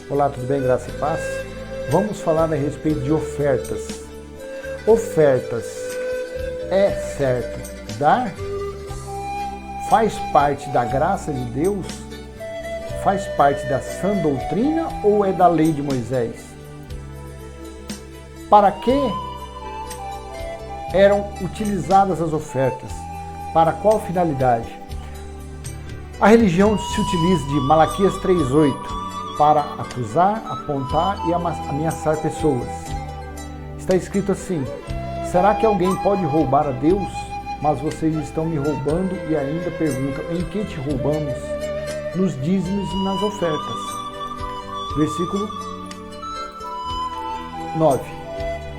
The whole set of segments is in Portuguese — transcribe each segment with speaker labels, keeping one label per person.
Speaker 1: Olá, tudo bem? Graça e paz? Vamos falar a respeito de ofertas. Ofertas, é certo dar? Faz parte da graça de Deus? Faz parte da sã doutrina ou é da lei de Moisés? Para que eram utilizadas as ofertas? Para qual finalidade? A religião se utiliza de Malaquias 3:8 para acusar, apontar e ameaçar pessoas. Está escrito assim: será que alguém pode roubar a Deus? Mas vocês estão me roubando e ainda perguntam: em que te roubamos? Nos dízimos e nas ofertas. Versículo 9.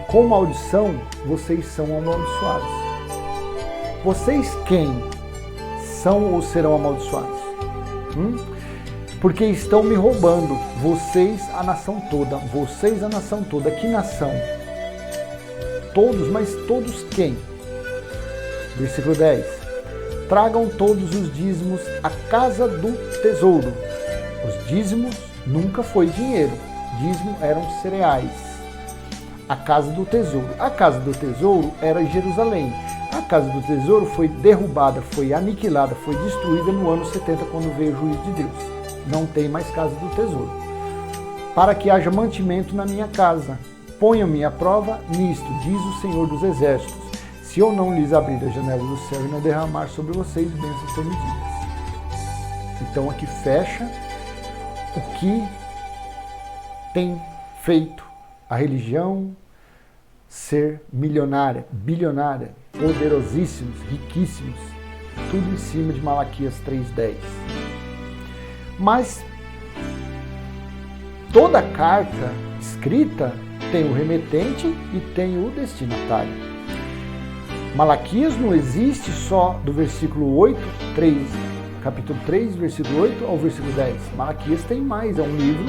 Speaker 1: Com maldição vocês são amaldiçoados. Vocês quem são ou serão amaldiçoados? Porque estão me roubando, vocês a nação toda. Vocês a nação toda. Que nação? Todos, mas todos quem? Versículo 10. Tragam todos os dízimos à casa do tesouro. Os dízimos nunca foi dinheiro. Dízimo eram cereais. A casa do tesouro. A casa do tesouro era Jerusalém. A casa do tesouro foi derrubada, foi aniquilada, foi destruída no ano 70, quando veio o juízo de Deus. Não tem mais casa do tesouro. Para que haja mantimento na minha casa. Ponham-me à prova nisto, diz o Senhor dos Exércitos, se eu não lhes abrir a janela do céu e não derramar sobre vocês bênçãos sem medidas. Então aqui fecha o que tem feito a religião ser milionária, bilionária, poderosíssimos, riquíssimos, tudo em cima de Malaquias 3:10. Mas toda carta escrita tem o remetente e tem o destinatário. Malaquias não existe só do versículo 8, 3, capítulo 3, versículo 8 ao versículo 10. Malaquias tem mais, é um livro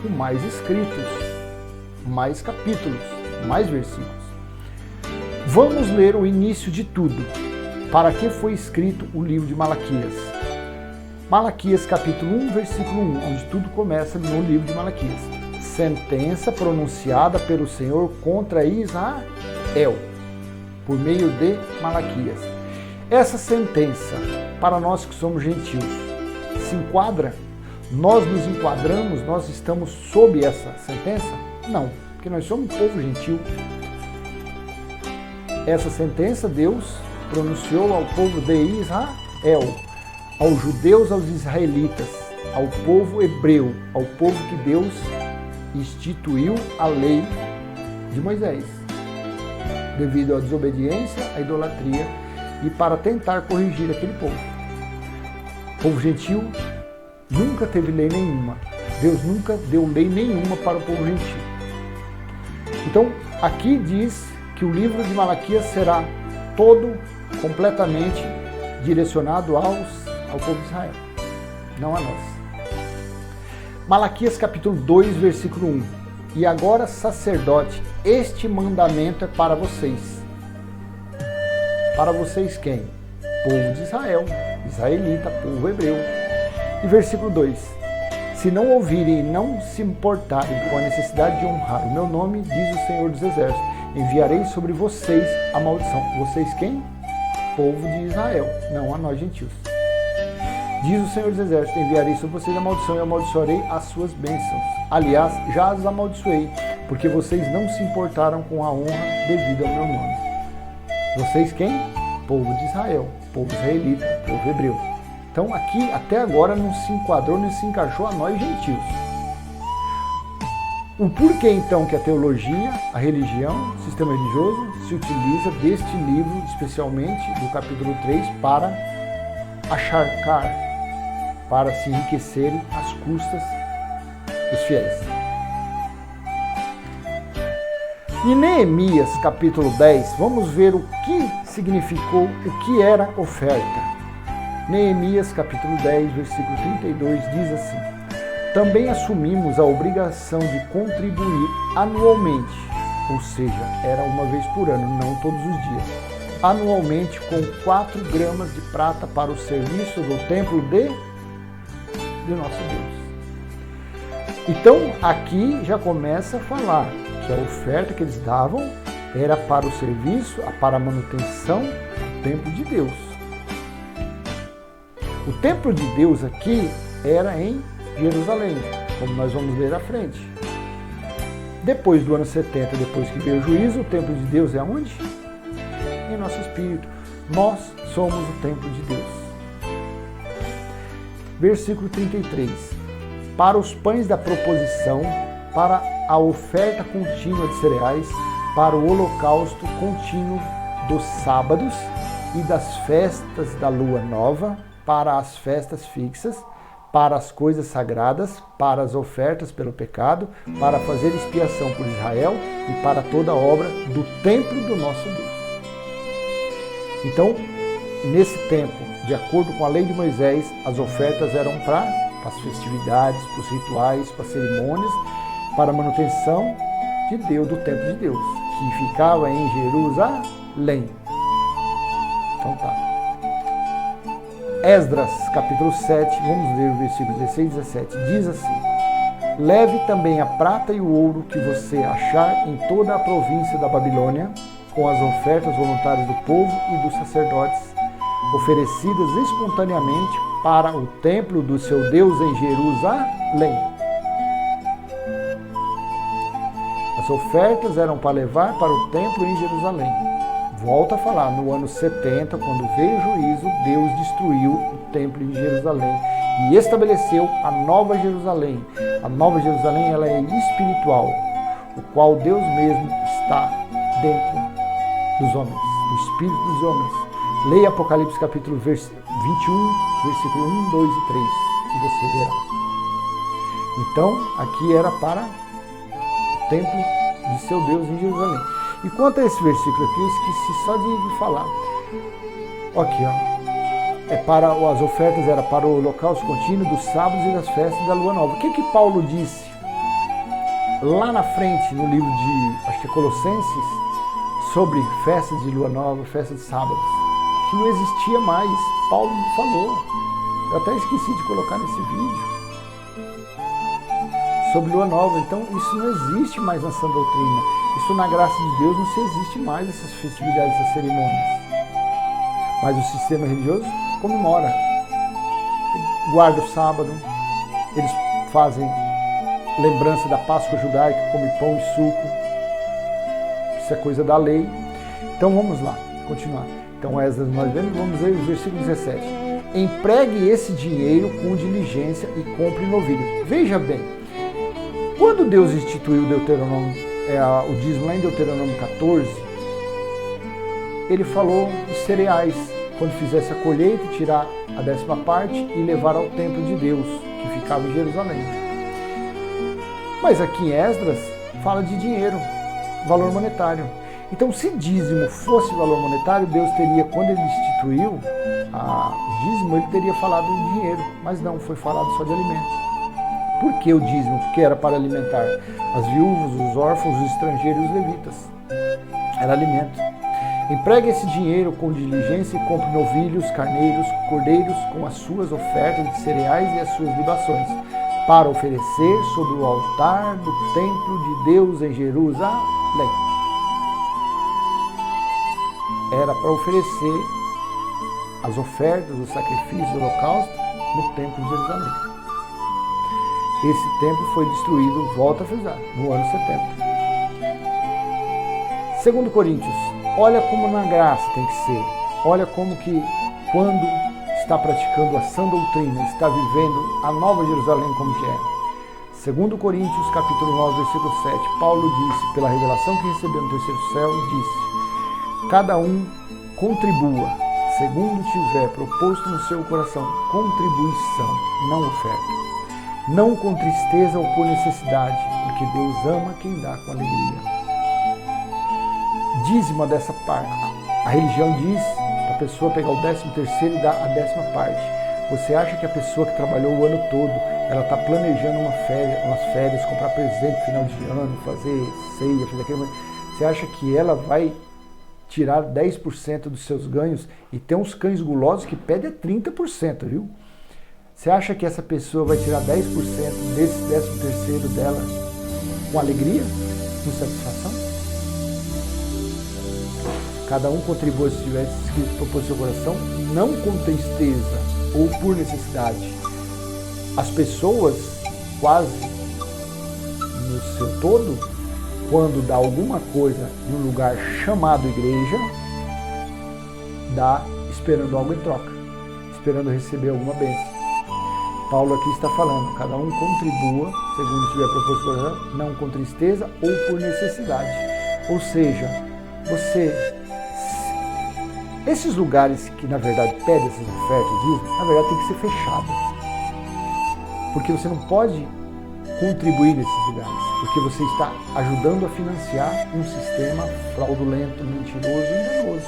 Speaker 1: com mais escritos, mais capítulos, mais versículos. Vamos ler o início de tudo. Para que foi escrito o livro de Malaquias? Malaquias capítulo 1, versículo 1, onde tudo começa no livro de Malaquias. Sentença pronunciada pelo Senhor contra Israel, por meio de Malaquias. Essa sentença, para nós que somos gentios, se enquadra? Nós nos enquadramos? Nós estamos sob essa sentença? Não, porque nós somos um povo gentil. Essa sentença Deus pronunciou ao povo de Israel, aos judeus, aos israelitas, ao povo hebreu, ao povo que Deus instituiu a lei de Moisés, devido à desobediência, à idolatria e para tentar corrigir aquele povo. O povo gentil nunca teve lei nenhuma. Deus nunca deu lei nenhuma para o povo gentil. Então, aqui diz que o livro de Malaquias será todo completamente direcionado ao povo de Israel, não a nós. Malaquias capítulo 2, versículo 1. E agora, sacerdote, este mandamento é para vocês. Para vocês quem? Povo de Israel, israelita, povo hebreu. E versículo 2. Se não ouvirem e não se importarem com a necessidade de honrar o meu nome, diz o Senhor dos Exércitos, enviarei sobre vocês a maldição. Vocês quem? Povo de Israel, não a nós gentios. Diz o Senhor dos Exércitos, enviarei sobre vocês a maldição e amaldiçoarei as suas bênçãos. Aliás, já as amaldiçoei, porque vocês não se importaram com a honra devida ao meu nome. Vocês quem? Povo de Israel, povo israelita, povo hebreu. Então aqui, até agora, não se enquadrou, nem se encaixou a nós gentios. O porquê então que a teologia, a religião, o sistema religioso se utiliza deste livro, especialmente do capítulo 3, para acharcar, para se enriquecerem às custas dos fiéis. Em Neemias capítulo 10, vamos ver o que significou, o que era oferta. Neemias capítulo 10, versículo 32 diz assim: também assumimos a obrigação de contribuir anualmente, ou seja, era uma vez por ano, não todos os dias, anualmente com 4 gramas de prata para o serviço do templo de nosso Deus. Então, aqui já começa a falar que a oferta que eles davam era para o serviço, para a manutenção do templo de Deus. O templo de Deus aqui era em Jerusalém, como nós vamos ler à frente. Depois do ano 70, depois que veio o juízo, o templo de Deus é onde? Em nosso espírito. Nós somos o templo de Deus. Versículo 33. Para os pães da proposição, para a oferta contínua de cereais, para o holocausto contínuo dos sábados e das festas da lua nova, para as festas fixas, para as coisas sagradas, para as ofertas pelo pecado, para fazer expiação por Israel e para toda a obra do templo do nosso Deus. Então, nesse tempo, de acordo com a lei de Moisés, as ofertas eram para as festividades, para os rituais, para as cerimônias, para a manutenção de Deus, do templo de Deus, que ficava em Jerusalém. Então tá. Esdras, capítulo 7, vamos ler o versículo 16 e 17, diz assim: leve também a prata e o ouro que você achar em toda a província da Babilônia, com as ofertas voluntárias do povo e dos sacerdotes, oferecidas espontaneamente para o templo do seu Deus em Jerusalém. As ofertas eram para levar para o templo em Jerusalém. Volta a falar, no ano 70, quando veio o juízo, Deus destruiu o templo em Jerusalém e estabeleceu a Nova Jerusalém. A Nova Jerusalém, ela é espiritual, o qual Deus mesmo está dentro dos homens, no espírito dos homens. Leia Apocalipse capítulo 21, versículo 1, 2 e 3, e você verá. Então, aqui era para o templo de seu Deus em Jerusalém. E quanto a esse versículo aqui, eu esqueci só de falar. Aqui, ó. As ofertas eram para o holocausto contínuo dos sábados e das festas da lua nova. O que Paulo disse lá na frente, no livro de, acho que é Colossenses, sobre festas de lua nova, festas de sábados? Que não existia mais. Paulo falou. Eu até esqueci de colocar nesse vídeo. Sobre lua nova. Então, isso não existe mais na sã doutrina. Isso, na graça de Deus, não se existe mais essas festividades, essas cerimônias. Mas o sistema religioso comemora. Guarda o sábado. Eles fazem lembrança da Páscoa judaica, come pão e suco. Isso é coisa da lei. Então, vamos lá. Continuar. Então, Esdras, nós vamos ver o versículo 17. Empregue esse dinheiro com diligência e compre novilhos. Veja bem, quando Deus instituiu o dízimo lá em Deuteronômio 14, ele falou dos cereais, quando fizesse a colheita, tirar a 10ª parte e levar ao templo de Deus, que ficava em Jerusalém. Mas aqui em Esdras fala de dinheiro, valor monetário. Então, se dízimo fosse valor monetário, Deus teria, quando ele instituiu o dízimo, ele teria falado em dinheiro, mas não, foi falado só de alimento. Por que o dízimo? Porque era para alimentar as viúvas, os órfãos, os estrangeiros e os levitas. Era alimento. Empregue esse dinheiro com diligência e compre novilhos, carneiros, cordeiros com as suas ofertas de cereais e as suas libações, para oferecer sobre o altar do templo de Deus em Jerusalém. Era para oferecer as ofertas, os sacrifícios, o holocausto no templo de Jerusalém. Esse templo foi destruído, volta a frisar, no ano 70. 2 Coríntios, olha como na graça tem que ser. Olha como que quando está praticando a sã doutrina, está vivendo a Nova Jerusalém como que é. 2 Coríntios, capítulo 9, versículo 7, Paulo disse, pela revelação que recebeu no terceiro céu, disse: cada um contribua, segundo tiver proposto no seu coração, contribuição, não oferta. Não com tristeza ou por necessidade, porque Deus ama quem dá com alegria. Dízima dessa parte. A religião diz para a pessoa pegar o 13º e dar a 10ª parte. Você acha que a pessoa que trabalhou o ano todo, ela está planejando umas férias, comprar presente no final de ano, fazer ceia, fazer aquilo? Você acha que ela vai tirar 10% dos seus ganhos? E tem uns cães gulosos que pedem 30%, viu? Você acha que essa pessoa vai tirar 10% desse 13º dela com alegria, com satisfação? Cada um contribua se tivesse escrito propôs seu coração, não com tristeza ou por necessidade. As pessoas, quase no seu todo, quando dá alguma coisa em um lugar chamado igreja, dá esperando algo em troca, esperando receber alguma bênção. Paulo aqui está falando, cada um contribua, segundo tiver proposto por coração, não com tristeza ou por necessidade. Ou seja, esses lugares que na verdade pedem essas ofertas, dizem, na verdade tem que ser fechado. Porque você não pode contribuir nesses lugares, porque você está ajudando a financiar um sistema fraudulento, mentiroso e enganoso.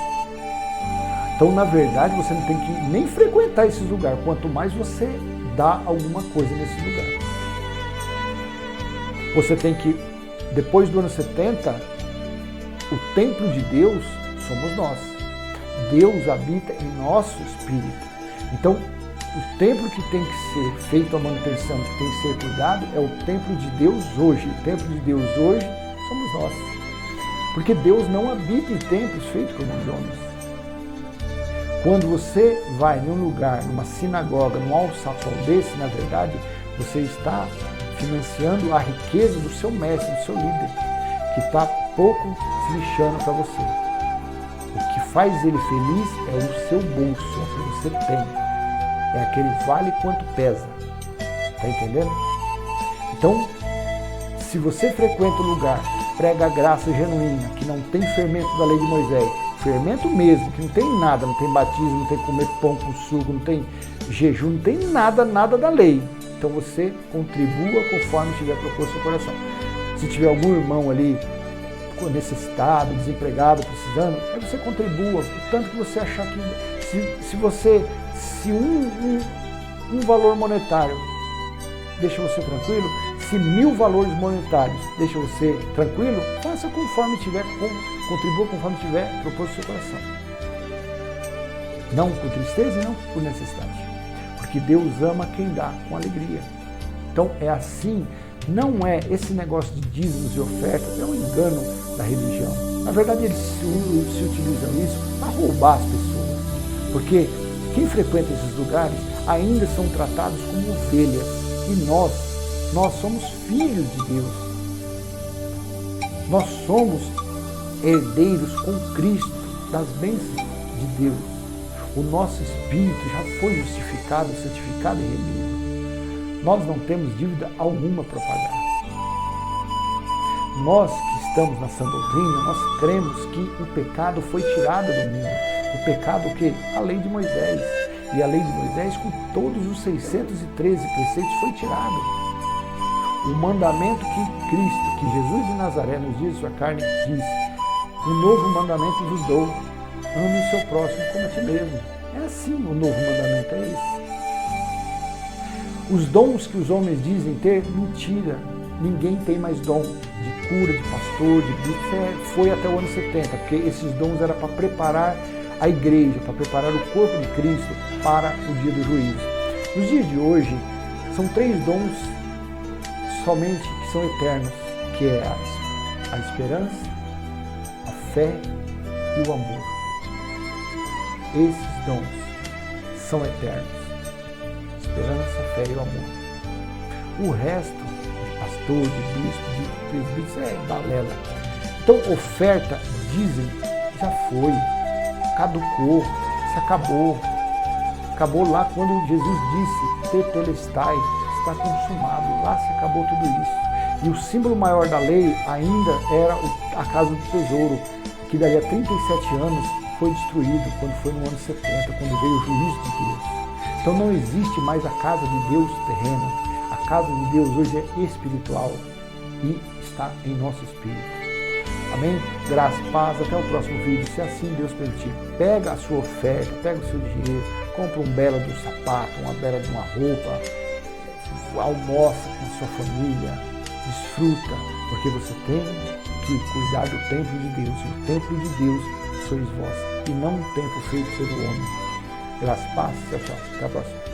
Speaker 1: Então, na verdade, você não tem que nem frequentar esses lugares, quanto mais você dá alguma coisa nesse lugar. Você tem que, depois do ano 70, o templo de Deus somos nós. Deus habita em nosso espírito. Então, o templo que tem que ser feito a manutenção, que tem que ser cuidado, é o templo de Deus hoje. O templo de Deus hoje somos nós. Porque Deus não habita em templos feitos por mãos de homens. Quando você vai num lugar, numa sinagoga, num alçapão desse, na verdade, você está financiando a riqueza do seu mestre, do seu líder, que está pouco se lixando para você. O que faz ele feliz é o seu bolso, é o que você tem. É aquele vale quanto pesa. Está entendendo? Então, se você frequenta um lugar que prega a graça genuína, que não tem fermento da lei de Moisés, fermento mesmo, que não tem nada, não tem batismo, não tem comer pão com suco, não tem jejum, não tem nada da lei. Então você contribua conforme tiver proposto no coração. Se tiver algum irmão ali necessitado, desempregado, precisando, aí você contribua, o tanto que você achar que se um valor monetário deixa você tranquilo, se 1000 valores monetários deixa você tranquilo, faça conforme tiver, contribua conforme tiver proposto no seu coração. Não com tristeza e não por necessidade. Porque Deus ama quem dá com alegria. Então é assim, não é esse negócio de dízimos e ofertas, é um engano da religião. Na verdade eles se utilizam isso para roubar as pessoas. Porque quem frequenta esses lugares ainda são tratados como ovelhas. E nós somos filhos de Deus. Nós somos herdeiros com Cristo das bênçãos de Deus. O nosso espírito já foi justificado, santificado e redimido. Nós não temos dívida alguma para pagar. Nós que estamos na sã doutrina, nós cremos que o pecado foi tirado do mundo. O pecado o quê? A lei de Moisés. E a lei de Moisés, com todos os 613 preceitos, foi tirado. O mandamento que Cristo, que Jesus de Nazaré, nos dias de sua carne, disse: um novo mandamento vos dou, ame o seu próximo como a ti mesmo. É assim o novo mandamento, é esse. Os dons que os homens dizem ter, mentira. Ninguém tem mais dom de cura, de pastor, de bispo. Foi até o ano 70, porque esses dons eram para preparar a igreja, para preparar o corpo de Cristo para o dia do juízo. Nos dias de hoje, são 3 dons somente que são eternos, que é a esperança, a fé e o amor. Esses dons são eternos. Esperança, fé e o amor. O resto, de pastor, de bispo, de presbítero, é balela. Então, oferta, dizem, já foi. Caducou, se acabou. Acabou lá quando Jesus disse, tetelestai, está consumado. Lá se acabou tudo isso. E o símbolo maior da lei ainda era a casa do tesouro, que dali a 37 anos foi destruído, quando foi no ano 70, quando veio o juízo de Deus. Então não existe mais a casa de Deus terrena. A casa de Deus hoje é espiritual e está em nosso espírito. Amém? Graça, paz, até o próximo vídeo, se assim Deus permitir. Pega a sua oferta, pega o seu dinheiro, compra um belo de um sapato, uma bela de uma roupa, almoça com a sua família, desfruta, porque você tem que cuidar do templo de Deus, e o templo de Deus sois vós, e não um templo feito pelo homem. Graça, paz, tchau, tchau, até a próxima.